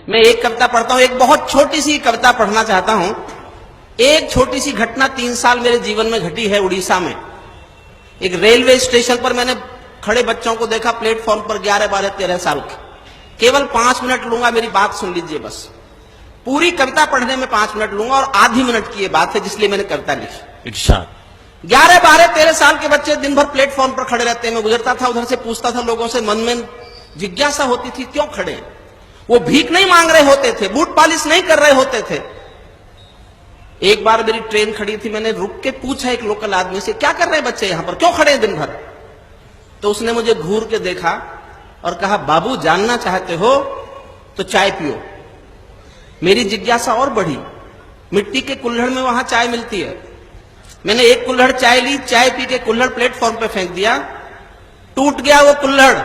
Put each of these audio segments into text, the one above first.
मैं एक कविता पढ़ता हूं, एक बहुत छोटी सी कविता पढ़ना चाहता हूं। एक छोटी सी घटना 3 साल मेरे जीवन में घटी है उड़ीसा में। एक रेलवे स्टेशन पर मैंने खड़े बच्चों को देखा, प्लेटफॉर्म पर 11, 12, 13 साल के। केवल 5 मिनट लूंगा, मेरी बात सुन लीजिए बस। पूरी कविता पढ़ने में 5 मिनट लूंगा और आधी मिनट की ये बात है, जिसलिए मैंने कविता लिखी। 11, 12, 13 साल के बच्चे दिन भर प्लेटफॉर्म पर खड़े रहते हैं। मैं गुजरता था, उधर से पूछता था लोगों से, मन में जिज्ञासा होती थी क्यों खड़े हैं। वो भीख नहीं मांग रहे होते थे, बूट पॉलिश नहीं कर रहे होते थे। एक बार मेरी ट्रेन खड़ी थी, मैंने रुक के पूछा एक लोकल आदमी से, क्या कर रहे हैं बच्चे यहां पर, क्यों खड़े हैं दिन भर। तो उसने मुझे घूर के देखा और कहा, बाबू जानना चाहते हो तो चाय पियो। मेरी जिज्ञासा और बढ़ी। मिट्टी के कुल्हड़ में वहां चाय मिलती है। मैंने एक कुल्हड़ चाय ली, चाय पी के कुल्हड़ प्लेटफॉर्म पे फेंक दिया, टूट गया वो कुल्हड़।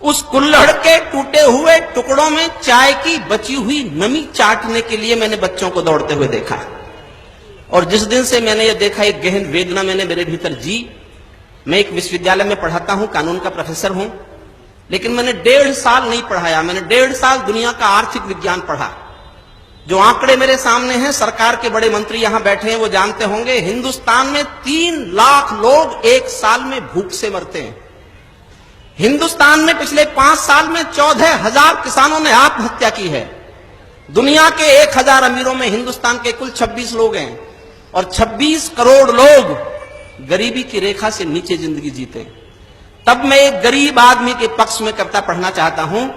उस कुल्हड़ के टूटे हुए टुकड़ों में चाय की बची हुई नमी चाटने के लिए मैंने बच्चों को दौड़ते हुए देखा। और जिस दिन से मैंने ये देखा, एक गहन वेदना मैंने मेरे भीतर जी। मैं एक विश्वविद्यालय में पढ़ाता हूं, कानून का प्रोफेसर हूं, लेकिन मैंने 1.5 साल नहीं पढ़ाया। मैंने 1.5 साल दुनिया का आर्थिक विज्ञान पढ़ा। जो आंकड़े मेरे सामने हैं, सरकार के बड़े मंत्री यहां बैठे हैं, वो जानते होंगे, हिंदुस्तान में 3 लाख लोग एक साल में भूख से मरते हैं। हिंदुस्तान में पिछले 5 साल में 14,000 किसानों ने आत्महत्या की है। दुनिया के 1,000 अमीरों में हिंदुस्तान के कुल 26 लोग हैं और 26 करोड़ लोग गरीबी की रेखा से नीचे जिंदगी जीते हैं। तब मैं एक गरीब आदमी के पक्ष में कविता पढ़ना चाहता हूं।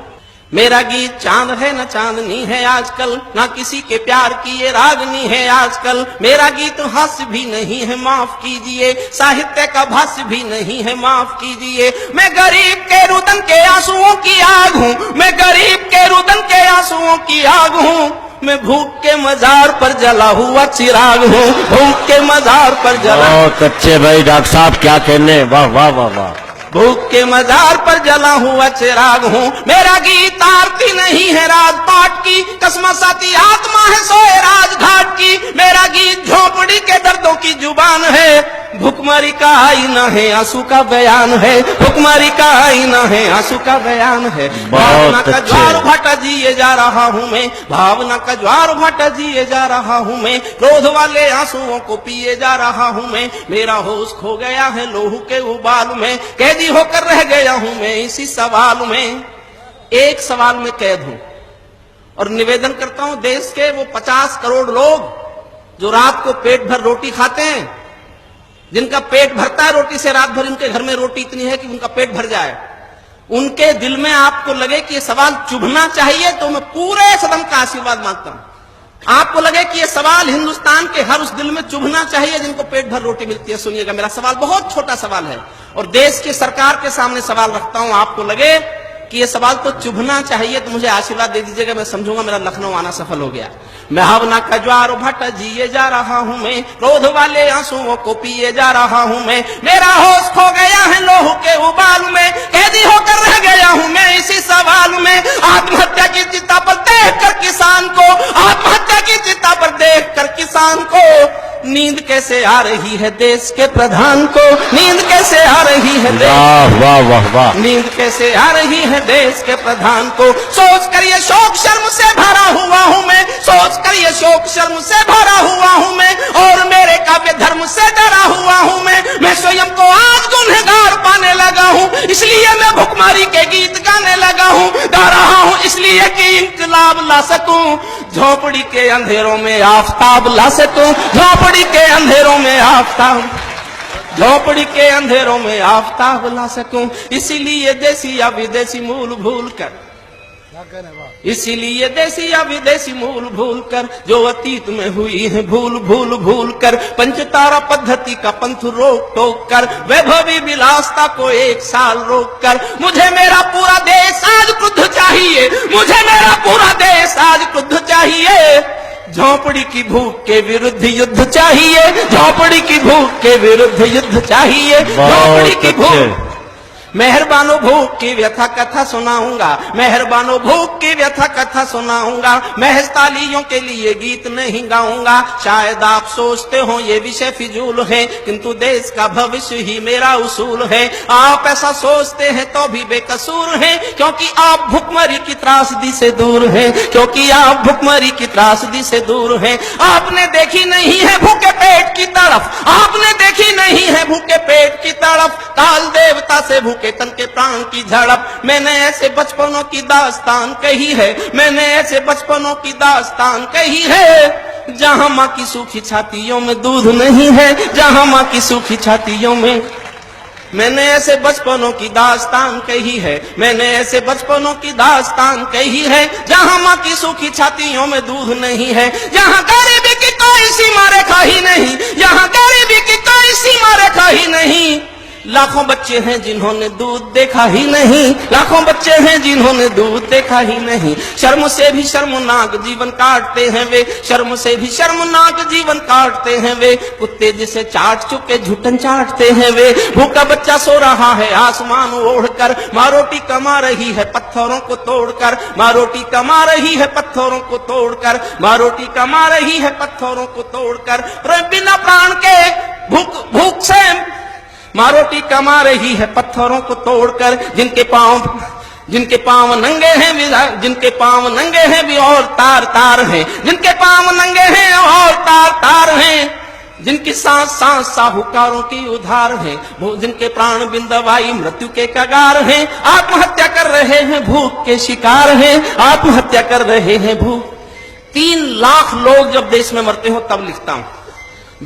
मेरा गीत चांद है न चांदनी है आजकल, ना किसी के प्यार की ये रागनी है आजकल। मेरा गीत हास्य भी नहीं है, माफ कीजिए, साहित्य का भाष्य भी नहीं है, माफ कीजिए। मैं गरीब के रुदन के आंसुओं की आग हूँ, मैं गरीब के रुदन के आंसुओं की आग हूँ। मैं भूख के मजार पर जला हुआ चिराग हूँ, भूख के मजार पर जला। बहुत अच्छे भाई डॉक्टर साहब, क्या कहने, वाह वाह वाह वाह। भूख के मजार पर जला हुआ चिराग हूँ। मेरा गीत आरती नहीं है राजपाट की, कसमसाती आत्मा है सोए राजघाट की। मेरा गीत झोपड़ी के दर्दों की जुबान है, भुखमरी का आईना है, आंसू का बयान है, भुखमरी का आईना है, आंसू का बयान है। भावना का ज्वार भाटा जिए जा रहा हूँ मैं, भावना का ज्वार भाटा जिए जा रहा हूँ मैं। क्रोध वाले आंसुओं को पिए जा रहा हूँ मैं। मेरा होश खो गया है लोहू के उबाल में, कैदी होकर रह गया हूं मैं इसी सवाल में। एक सवाल में कैद हूं और निवेदन करता हूं, देश के वो 50 करोड़ लोग जो रात को पेट भर रोटी खाते हैं, जिनका पेट भरता है रोटी से, रात भर इनके घर में रोटी इतनी है कि उनका पेट भर जाए, उनके दिल में आपको लगे कि ये सवाल चुभना चाहिए, तो मैं पूरे सदन का आशीर्वाद मांगता हूं। आपको लगे कि ये सवाल हिंदुस्तान के हर उस दिल में चुभना चाहिए जिनको पेट भर रोटी मिलती है। सुनिएगा, मेरा सवाल बहुत छोटा सवाल है और देश की सरकार के सामने सवाल रखता हूं। आपको लगे कि ये सवाल तो चुभना चाहिए तो मुझे आशीर्वाद दे दीजिएगा, मैं समझूंगा मेरा लखनऊ आना सफल हो गया। मैं भावना का ज्वार भाटा जिए जा रहा हूं मैं, क्रोध वाले आंसुओं को पिए जा रहा हूं मैं। मेरा होश खो गया है लोहू के उबाल में, कैदी होकर रह गया हूं मैं इसी सवाल में। आत्महत्या की चिता पर देखकर किसान को, आत्महत्या की चिता पर देखकर किसान को नींद कैसे आ रही है देश के प्रधान को, नींद कैसे आ रही है, वाह वाह वाह वाह, नींद कैसे आ रही है देश के प्रधान को। सोच कर ये शोक शर्म से भरा हुआ हूं मैं, सोच कर ये शोक शर्म से भरा हुआ हूं मैं, और मेरे काव्य धर्म से डरा हुआ हूं मैं स्वयं को आज गुनहगार पाने लगा हूं, इसलिए मैं भुखमरी के गीत गाने लगा हूं। गा रहा हूं इसलिए कि इंकलाब ला सकूं, झोपड़ी के अंधेरों में आफताब ला सकूं, झोपड़ी के अंधेरों में आफताब, झोपड़ी के अंधेरों में आफताब ला सकूं। इसीलिए देसी या विदेशी मूल भूल कर, इसीलिए देसी या विदेशी मूल भूल कर, जो अतीत में हुई है भूल भूल भूल कर, पंचतारा पद्धति का पंथ रोक टोक कर, वैभवी विलासता को 1 साल रोक कर। मुझे मेरा पूरा देश आज क्रुद्ध चाहिए, मुझे मेरा पूरा देश आज क्रुद्ध चाहिए। झोपड़ी की भूख के विरुद्ध युद्ध चाहिए, झोपड़ी की भूख के विरुद्ध युद्ध चाहिए, झोपड़ी की भूख, मेहरबानो भूख की व्यथा कथा सुनाऊंगा, मेहरबानो भूख की व्यथा कथा सुनाऊंगा, महज तालियों के लिए गीत नहीं गाऊंगा। शायद आप सोचते हो ये विषय फिजूल है, किंतु देश का भविष्य ही मेरा उसूल है। आप ऐसा सोचते हैं तो भी बेकसूर हैं, क्योंकि आप भुखमरी की त्रासदी से दूर हैं, क्योंकि आप भुखमरी की त्रासदी से दूर हैं। आपने देखी नहीं है भूखे पेट की तड़फ, आपने देखी नहीं है भूखे पेट की तड़फ, काल देवता से भूखे तन के प्राण की झड़प। मैंने ऐसे बचपनों की दास्तान कही है, मैंने ऐसे बचपनों की दास्तान कही है, जहां मां की सूखी छातियों में दूध नहीं है, जहां मां की सूखी छातियों में। मैंने ऐसे बचपनों की दास्तान कही है, मैंने ऐसे बचपनों की दास्तान कही है, जहां मां की सूखी छातियों में दूध नहीं है, जहां गरीबी की कोई सीमा रेखा ही नहीं, जहां गरीबी की कोई सीमा रेखा ही नहीं। लाखों बच्चे हैं जिन्होंने दूध देखा ही नहीं, लाखों बच्चे हैं जिन्होंने दूध देखा ही नहीं। शर्म से भी शर्मनाक जीवन काटते हैं वे, शर्म से भी शर्मनाक जीवन काटते हैं वे, कुत्ते जिसे चाट चुके झुटन चाटते हैं वे। भूखा बच्चा सो रहा है आसमान ओढ़कर, माँ रोटी कमा रही है पत्थरों को तोड़कर, माँ रोटी कमा रही है पत्थरों को तोड़कर, माँ रोटी कमा रही है पत्थरों को तोड़कर। बिना प्राण के भूख से माँ रोटी कमा रही है पत्थरों को तोड़कर। जिनके पांव नंगे हैं, जिनके पांव नंगे हैं भी और तार तार हैं, जिनके पांव नंगे हैं और तार तार हैं, जिनकी सांस सांस साहूकारों की उधार है, जिनके प्राण बिन दवाई मृत्यु के कगार हैं, आत्महत्या कर रहे हैं भूख के शिकार हैं, आत्महत्या कर रहे हैं भूख। 3 लाख लोग जब देश में मरते हो तब लिखता हूं,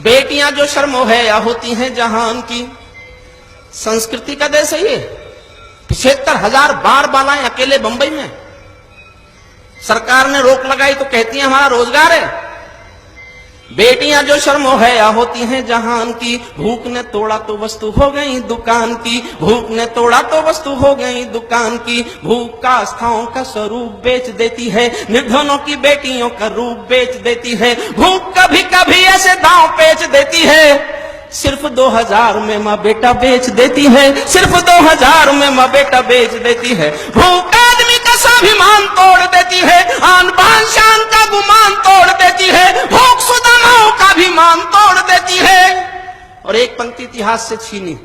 बेटियां जो शर्मो है या होती हैं जहान की। संस्कृति का देश है ये, 75,000 बार बालाएं अकेले बंबई में। सरकार ने रोक लगाई तो कहती है हमारा रोजगार है। बेटियां जो शर्मो है या होती हैं जहान की, भूख ने तोड़ा तो वस्तु हो गई दुकान की, भूख ने तोड़ा तो वस्तु हो गई दुकान की। भूख का आस्थाओं का स्वरूप बेच देती है, निर्धनों की बेटियों का रूप बेच देती है। भूख कभी कभी ऐसे दांव पेच देती है, सिर्फ 2000 में माँ बेटा बेच देती है, सिर्फ 2000 में माँ बेटा बेच देती है। भूख आदमी का स्वाभिमान तोड़ देती है, आन बान शान का गुमान तोड़ देती है। भूख सुदामाओं का भी मान तोड़ देती है। और एक पंक्ति इतिहास से छीनी,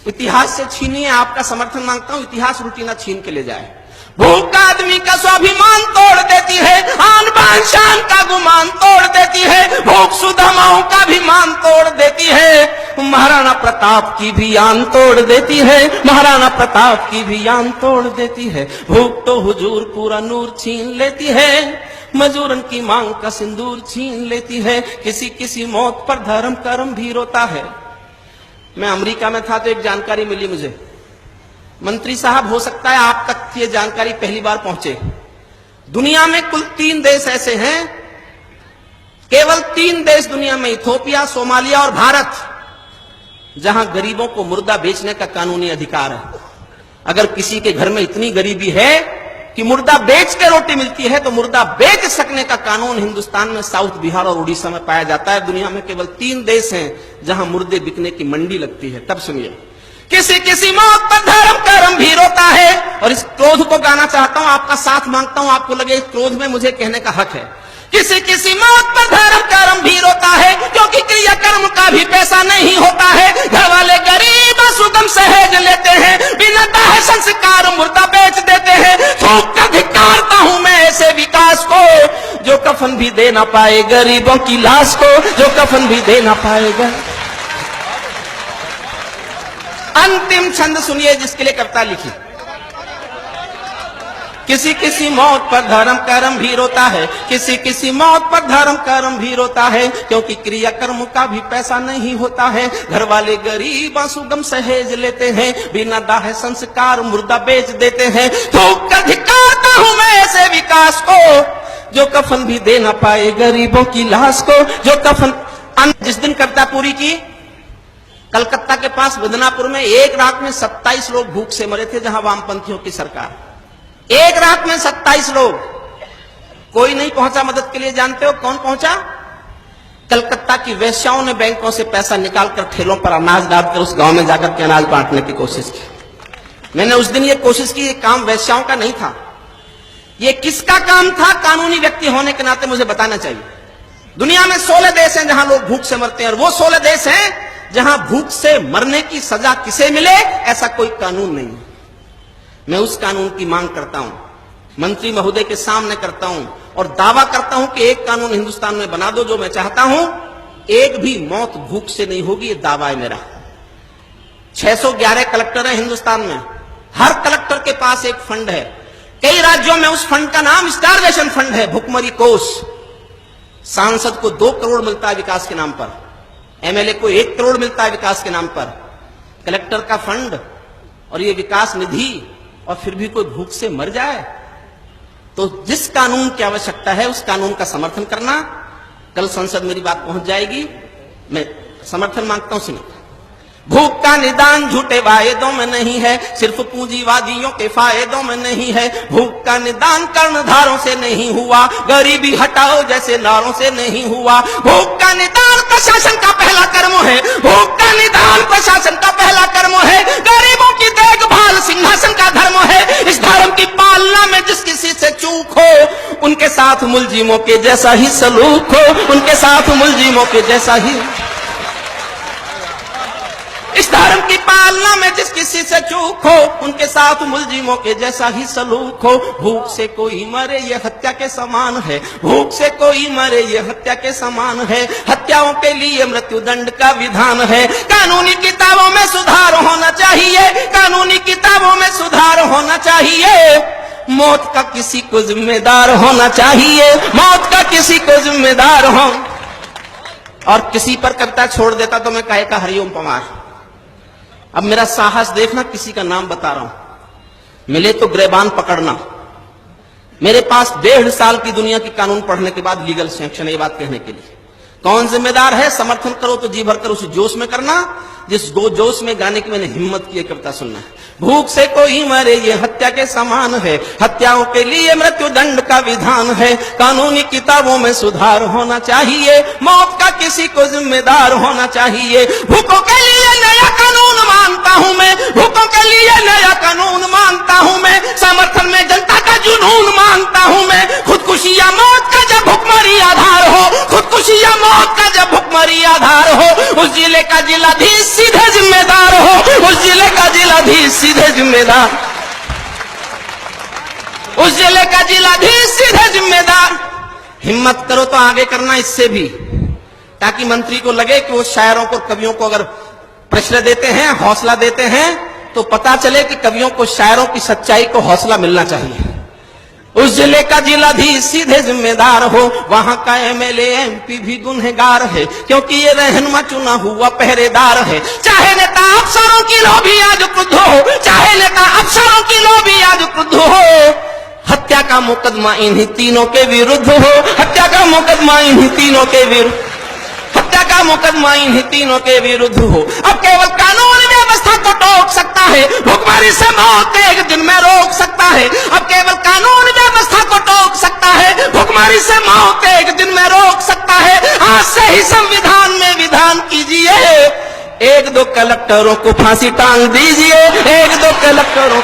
इतिहास से छीनी है, आपका समर्थन मांगता हूं, इतिहास रूटीना छीन के ले जाए। भूख आदमी का स्वाभिमान तोड़ देती है, आन बान शान का गुमान तोड़ देती है। भूख सुदामाओं का भी मान तोड़ देती है, महाराणा प्रताप की भी आन तोड़ देती है, महाराणा प्रताप की भी आन तोड़ देती है। भूख तो हुजूर पूरा नूर छीन लेती है, मजूरन की मांग का सिंदूर छीन लेती है। किसी किसी मौत पर धर्म कर्म भी रोता है। मैं अमेरिका में था तो एक जानकारी मिली मुझे, मंत्री साहब हो सकता है आप तक ये जानकारी पहली बार पहुंचे, दुनिया में कुल 3 देश ऐसे हैं, केवल 3 देश दुनिया में, इथियोपिया, सोमालिया और भारत, जहां गरीबों को मुर्दा बेचने का कानूनी अधिकार है। अगर किसी के घर में इतनी गरीबी है कि मुर्दा बेच के रोटी मिलती है, तो मुर्दा बेच सकने का कानून हिंदुस्तान में साउथ बिहार और उड़ीसा में पाया जाता है। दुनिया में केवल 3 देश हैं जहां मुर्दे बिकने की मंडी लगती है। तब सुनिए, किसी किसी मौत पर धर्म कर्म भी रोता है। और इस क्रोध को गाना चाहता हूं, आपका साथ मांगता हूं, आपको लगे इस क्रोध में मुझे कहने का हक है। किसी किसी मौत पर धर्म कर्म भी रोता है, क्योंकि क्रिया कर्म का भी पैसा नहीं होता है। घर वाले गरीब सुगम सहेज लेते हैं, बिना दाह संस्कार मुर्दा बेच देते हैं। थूक कर धिक्कारता हूं मैं ऐसे विकास को, जो कफन भी दे ना पाए गरीबों की लाश को, जो कफन भी दे ना पाएगा। अंतिम छंद सुनिए जिसके लिए कविता लिखी। किसी किसी मौत पर धर्म कर्म भी रोता है, किसी किसी मौत पर धर्म कर्म भी रोता है, क्योंकि क्रिया कर्म का भी पैसा नहीं होता है। घर वाले गरीब सुगम सहेज लेते हैं, बिना दाह संस्कार मुर्दा बेच देते हैं। थूक कर धिक्कारता हूं मैं ऐसे विकास को, जो कफन भी दे ना पाए गरीबों की लाश को, जो कफन। जिस दिन कविता पूरी की, कलकत्ता के पास बदनापुर में एक रात में 27 लोग भूख से मरे थे, जहां वामपंथियों की सरकार। एक रात में 27 लोग, कोई नहीं पहुंचा मदद के लिए। जानते हो कौन पहुंचा? कलकत्ता की वेश्याओं ने बैंकों से पैसा निकालकर ठेलों पर अनाज डालकर उस गांव में जाकर के अनाज बांटने की कोशिश की। मैंने उस दिन ये कोशिश की, ये काम वैश्याओं का नहीं था। ये किसका काम था? कानूनी व्यक्ति होने के नाते मुझे बताना चाहिए। दुनिया में 16 देश हैं जहां लोग भूख से मरते हैं, और वो 16 देश हैं जहां भूख से मरने की सजा किसे मिले ऐसा कोई कानून नहीं है। मैं उस कानून की मांग करता हूं, मंत्री महोदय के सामने करता हूं, और दावा करता हूं कि एक कानून हिंदुस्तान में बना दो जो मैं चाहता हूं, एक भी मौत भूख से नहीं होगी। ये दावा है मेरा। 611 कलेक्टर हैं हिंदुस्तान में, हर कलेक्टर के पास एक फंड है। कई राज्यों में उस फंड का नाम स्टारवेशन फंड है, भुखमरी कोष। सांसद को 2 करोड़ मिलता है विकास के नाम पर, एमएलए को 1 करोड़ मिलता है विकास के नाम पर। कलेक्टर का फंड और ये विकास निधि, और फिर भी कोई भूख से मर जाए। तो जिस कानून की आवश्यकता है उस कानून का समर्थन करना। कल संसद मेरी बात पहुंच जाएगी, मैं समर्थन मांगता हूं। सुनिए, भूख का निदान झूठे वायदों में नहीं है, सिर्फ पूंजीवादियों के फायदों में नहीं है। भूख का निदान कर्णधारों से नहीं हुआ, गरीबी हटाओ जैसे नारों से नहीं हुआ। भूख का निदान प्रशासन का पहला कर्म है, भूख का निदान प्रशासन का पहला कर्म है। गरीबों की देखभाल सिंहासन का धर्म है। इस धर्म की पालना में जिस किसी से चूक हो, उनके साथ मुलजिमों के जैसा ही सलूक हो, उनके साथ मुलजिमों के जैसा ही। इस धर्म की पालना में जिस किसी से चूक हो, उनके साथ मुलजिमों के जैसा ही सलूक हो। भूख से कोई मरे ये हत्या के समान है, भूख से कोई मरे ये हत्या के समान है। हत्याओं के लिए मृत्युदंड का विधान है। कानूनी किताबों में सुधार होना चाहिए, कानूनी किताबों में सुधार होना चाहिए। मौत का किसी को जिम्मेदार होना चाहिए, मौत का किसी को जिम्मेदार हो। और किसी पर कविता छोड़ देता तो मैं कहे का हरिओम पवार। अब मेरा साहस देखना, किसी का नाम बता रहा हूं। मिले तो गिरबान पकड़ना। मेरे पास 1.5 साल की दुनिया की कानून पढ़ने के बाद लीगल सैंक्शन है ये बात कहने के लिए। कौन जिम्मेदार है? समर्थन करो तो जी भरकर उस जोश में करना जिस जोश में गाने की मैंने हिम्मत की कविता सुनना। भूख से कोई मरे ये हत्या के समान है, हत्याओं के लिए मृत्युदंड का विधान है। कानूनी किताबों में सुधार होना चाहिए, मौत का किसी को जिम्मेदार होना चाहिए। भूखों के लिए नया कानून मांगता हूं मैं, भूखों के लिए नया कानून मांगता हूं मैं। समर्थन में जनता का जुनून मांगता हूं मैं। खुदकुशी या मौत का जब भुखमरी आधार हो, खुदकुशी या मौत का जब भुखमरी आधार हो, उस जिले का जिलाधीश सीधे जिम्मेदार हो, उस जिले का जिलाधीश सीधे जिम्मेदार, उस जिले का जिलाधीश सीधे जिम्मेदार। हिम्मत करो तो आगे करना इससे भी, ताकि मंत्री को लगे कि वो शायरों को, कवियों को अगर प्रश्न देते हैं, हौसला देते हैं, तो पता चले कि कवियों को, शायरों की सच्चाई को हौसला मिलना चाहिए। उस जिले का जिलाधीश सीधे जिम्मेदार हो, वहां का एमएलए एमपी भी गुनहगार है, क्योंकि ये रहनुमा चुना हुआ पहरेदार है। चाहे नेता अफसरों की लोभी आज क्रुद्ध हो, चाहे नेता अफसरों की लोभी आज क्रुद्ध हो, हत्या का मुकदमा इन्हीं तीनों के विरुद्ध हो, हत्या का मुकदमा इन्हीं तीनों के विरुद्ध, हत्या का मुकदमा इन्हीं तीनों के विरुद्ध हो। अब केवल कानून व्यवस्था को टोक सकता है, भुखमरी से मौत एक दिन में रोक सकता है। अब केवल कानून व्यवस्था को टोक सकता है, भुखमरी से मौत एक दिन में रोक सकता है। आज से ही संविधान में विधान कीजिए, 1-2 कलेक्टरों को फांसी टांग दीजिए, 1-2 कलेक्टरों